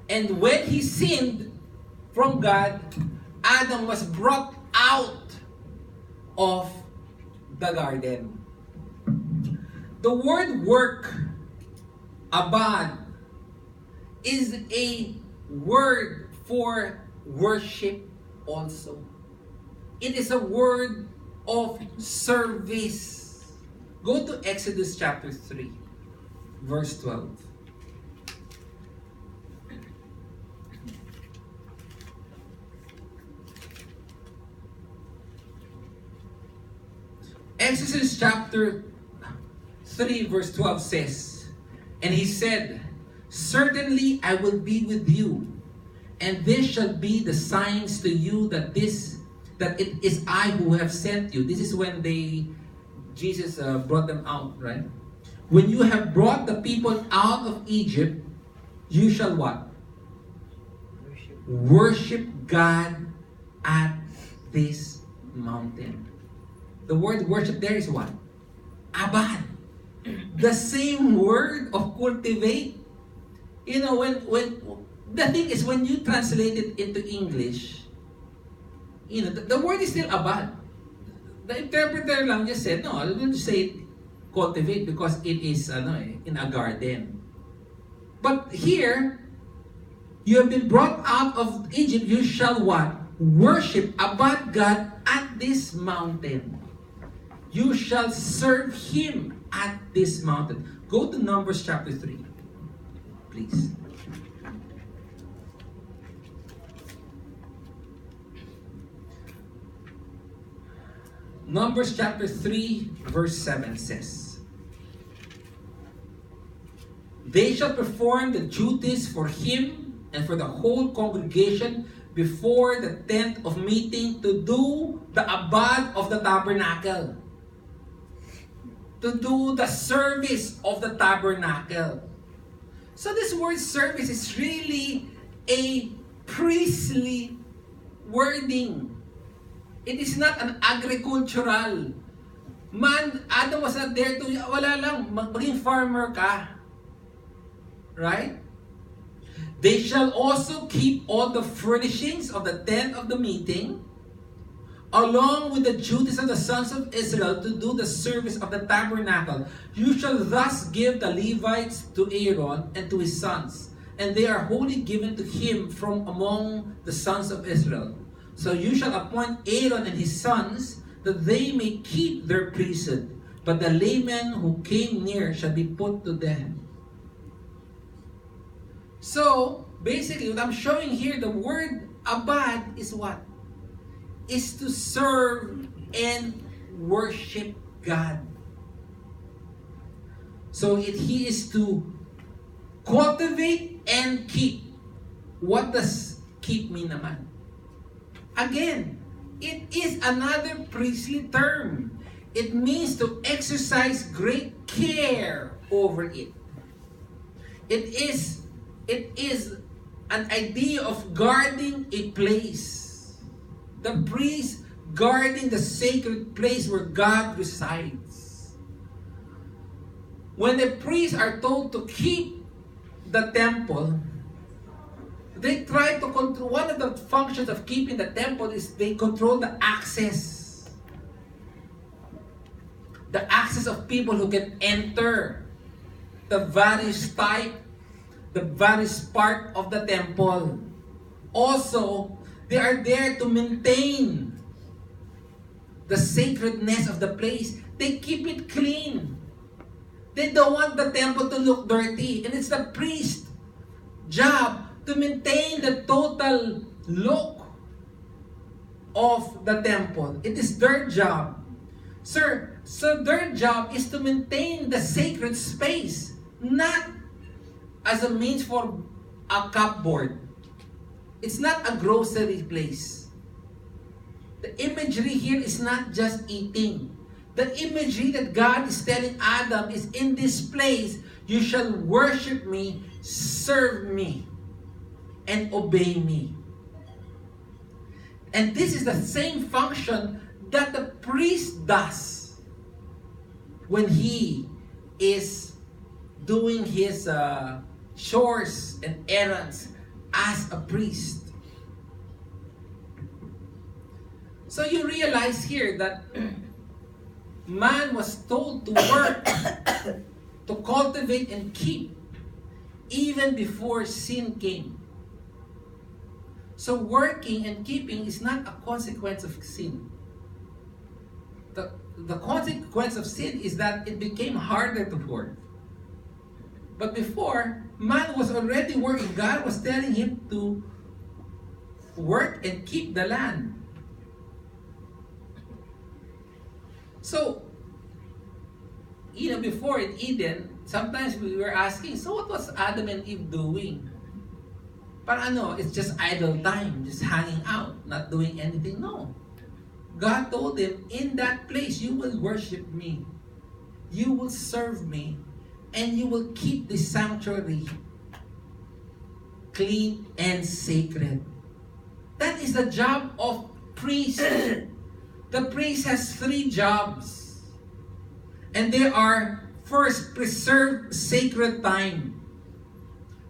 And when he sinned from God, Adam was brought out of the garden. The word work, abad, is a word for worship also. It is a word of service. Go to Exodus chapter 3, verse 12. Exodus chapter 3 verse 12 says, "And he said, Certainly I will be with you, and this shall be the signs to you that it is I who have sent you." This is when Jesus brought them out, right? "When you have brought the people out of Egypt, you shall what? Worship God at this mountain." The word worship there is what? Abad. The same word of cultivate. You know, when the thing is, when you translate it into English, you know, the word is still abad. The interpreter lang just said, no, I'm going to say cultivate because it is in a garden. But here, you have been brought out of Egypt, you shall what? Worship abad God at this mountain. You shall serve Him at this mountain. Go to Numbers chapter 3, please. Numbers chapter 3, verse 7 says, "They shall perform the duties for him and for the whole congregation before the tent of meeting to do the abad of the tabernacle." To do the service of the tabernacle. So this word service is really a priestly wording. It is not an agricultural. Adam was not there to, wala lang, maging farmer ka. Right? "They shall also keep all the furnishings of the tent of the meeting, along with the duties of the sons of Israel to do the service of the tabernacle. You shall thus give the Levites to Aaron and to his sons, and they are wholly given to him from among the sons of Israel. So you shall appoint Aaron and his sons, that they may keep their priesthood, but the laymen who came near shall be put to death." So, basically, what I'm showing here, the word abad is what? Is to serve and worship God. So he is to cultivate and keep. What does keep mean naman? Again, it is another priestly term. It means to exercise great care over it. It is an idea of guarding a place. The priest guarding the sacred place where God resides. When the priests are told to keep the temple, they try to control. One of the functions of keeping the temple is they control the access. The access of people who can enter the various part of the temple. Also, they are there to maintain the sacredness of the place. They keep it clean. They don't want the temple to look dirty. And it's the priest's job to maintain the total look of the temple. It is their job. Sir, so their job is to maintain the sacred space, not as a means for a cupboard. It's not a grocery place. The imagery here is not just eating. The imagery that God is telling Adam is, in this place, you shall worship me, serve me, and obey me. And this is the same function that the priest does when he is doing his chores and errands as a priest. So you realize here that man was told to work, to cultivate and keep, even before sin came. So working and keeping is not a consequence of sin. The consequence of sin is that it became harder to work. But before, man was already working. God was telling him to work and keep the land. So, before in Eden, sometimes we were asking, so what was Adam and Eve doing? It's just idle time, just hanging out, not doing anything. No. God told them, in that place, you will worship me. You will serve me. And you will keep the sanctuary clean and sacred. That is the job of priest. The priest has 3 jobs. And they are, first, preserve sacred time.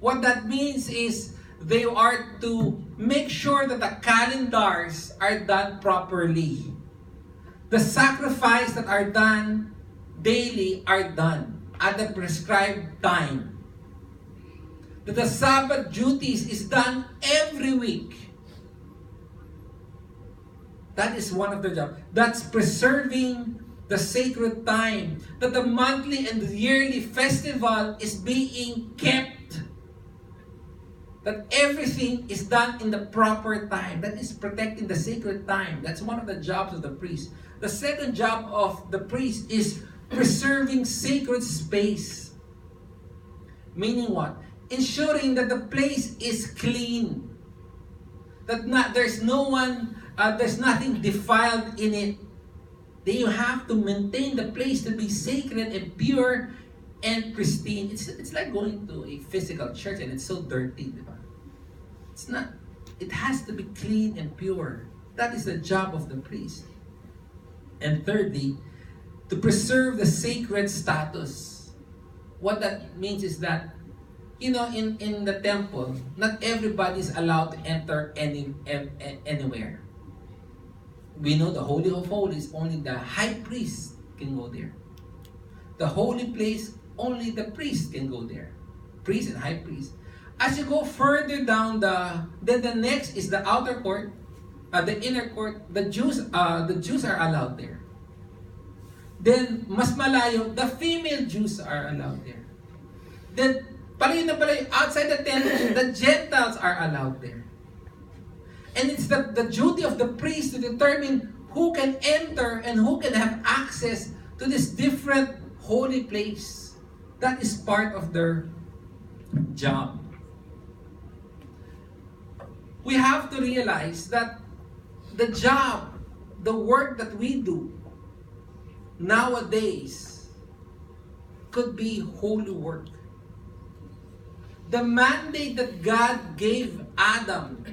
What that means is they are to make sure that the calendars are done properly. The sacrifices that are done daily are done at the prescribed time. That the Sabbath duties is done every week. That is one of their jobs. That's preserving the sacred time. That the monthly and the yearly festival is being kept. That everything is done in the proper time. That is protecting the sacred time. That's one of the jobs of the priest. The second job of the priest is preserving sacred space. Meaning what? Ensuring that the place is clean. That there's nothing defiled in it. Then you have to maintain the place to be sacred and pure and pristine. It's like going to a physical church and it's so dirty, diba? It's not. It has to be clean and pure. That is the job of the priest. And thirdly, to preserve the sacred status. What that means is that, in the temple, not everybody is allowed to enter anywhere. We know the Holy of Holies, only the high priest can go there. The holy place, only the priest can go there. Priest and high priest. As you go further down then the next is the outer court, the inner court. The Jews are allowed there. Then mas malayo, the female Jews are allowed there. Then palayo outside the tent, the Gentiles are allowed there. And it's the duty of the priest to determine who can enter and who can have access to this different holy place. That is part of their job. We have to realize that the job, the work that we do nowadays could be holy work. The mandate that God gave Adam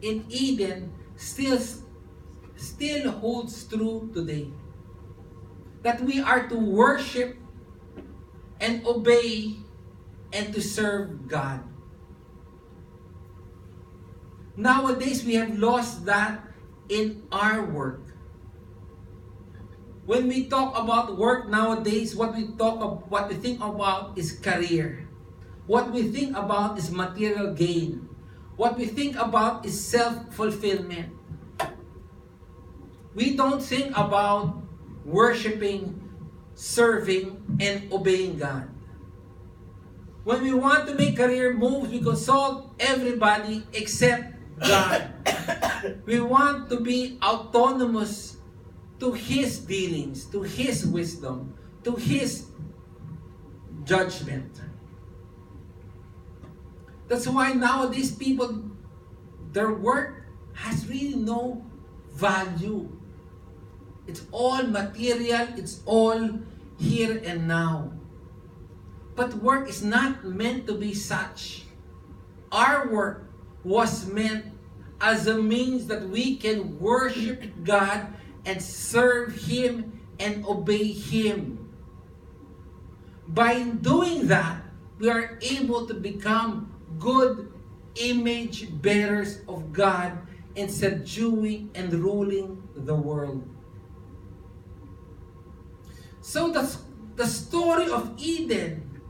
in Eden still holds true today. That we are to worship and obey and to serve God. Nowadays, we have lost that in our work. When we talk about work nowadays, what we think about is career. What we think about is material gain. What we think about is self-fulfillment. We don't think about worshiping, serving, and obeying God. When we want to make career moves, we consult everybody except God. We want to be autonomous to His dealings, to His wisdom, to His judgment. That's why nowadays people, their work has really no value. It's all material, it's all here and now. But work is not meant to be such. Our work was meant as a means that we can worship God and serve Him and obey Him. By doing that, we are able to become good image bearers of God and subduing and ruling the world. So the story of Eden,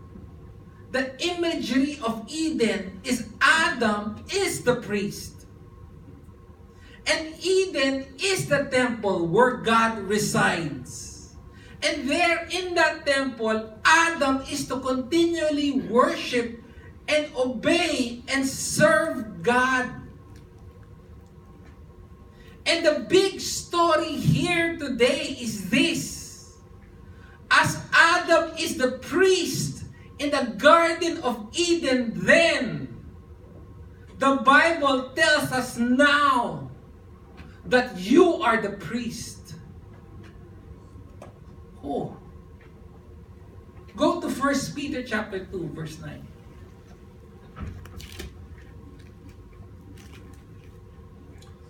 the imagery of Eden is Adam is the priest. And Eden is the temple where God resides. And there in that temple, Adam is to continually worship and obey and serve God. And the big story here today is this. As Adam is the priest in the Garden of Eden then, the Bible tells us now that you are the priest. Oh. Go to 1 Peter chapter 2, verse 9.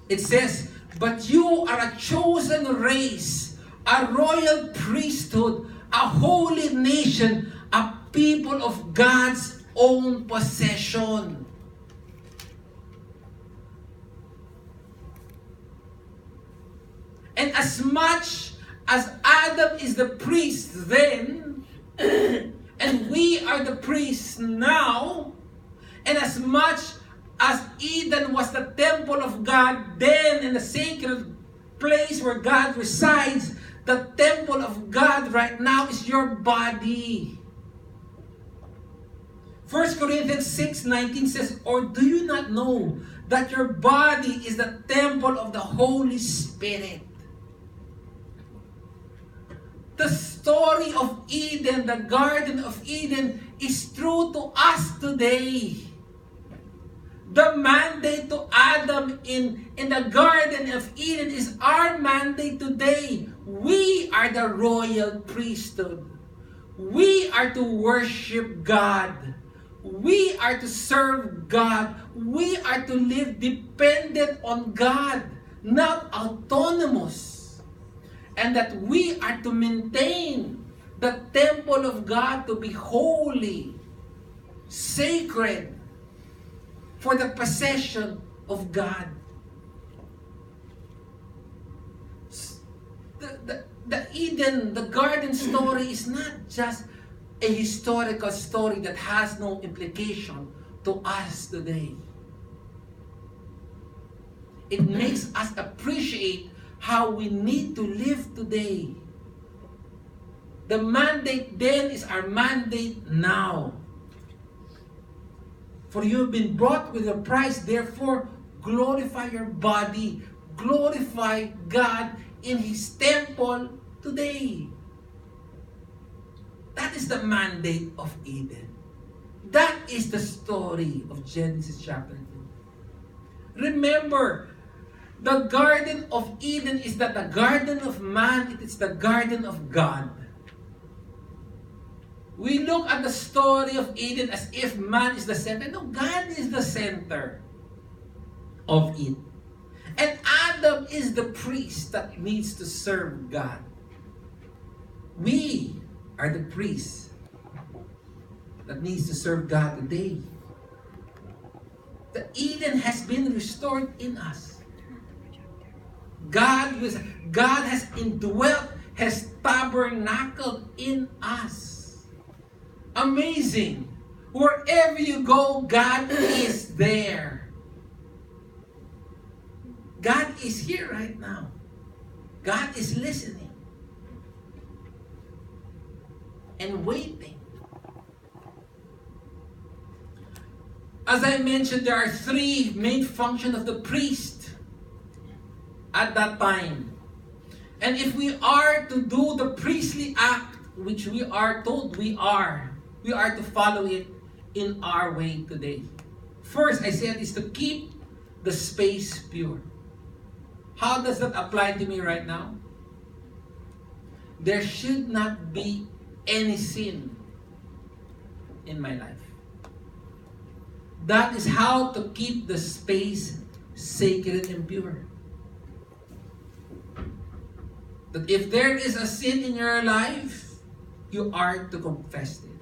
It says, "But you are a chosen race, a royal priesthood, a holy nation, a people of God's own possession." And as much as Adam is the priest then, and we are the priests now, and as much as Eden was the temple of God then in the sacred place where God resides, the temple of God right now is your body. 1 Corinthians 6:19 says, "Or do you not know that your body is the temple of the Holy Spirit?" The story of Eden, the Garden of Eden, is true to us today. The mandate to Adam in the Garden of Eden is our mandate today. We are the royal priesthood. We are to worship God. We are to serve God. We are to live dependent on God, not autonomous. And that we are to maintain the temple of God to be holy, sacred, for the possession of God. The Eden, the garden story is not just a historical story that has no implication to us today. It makes us appreciate how we need to live today. The mandate then is our mandate now. For you have been bought with a price, therefore glorify your body. Glorify God in His temple today. That is the mandate of Eden. That is the story of Genesis chapter 2. Remember, the Garden of Eden is not the garden of man, it is the garden of God. We look at the story of Eden as if man is the center. No, God is the center of it. And Adam is the priest that needs to serve God. We are the priests that needs to serve God today. The Eden has been restored in us. God has indwelt, has tabernacled in us. Amazing. Wherever you go, God is there. God is here right now. God is listening and waiting. As I mentioned, there are three main functions of the priest at that time. And if we are to do the priestly act, which we are told we are to follow it in our way today. First, I said, is to keep the space pure. How does that apply to me right now? There should not be any sin in my life. That is how to keep the space sacred and pure. That if there is a sin in your life, you are to confess it.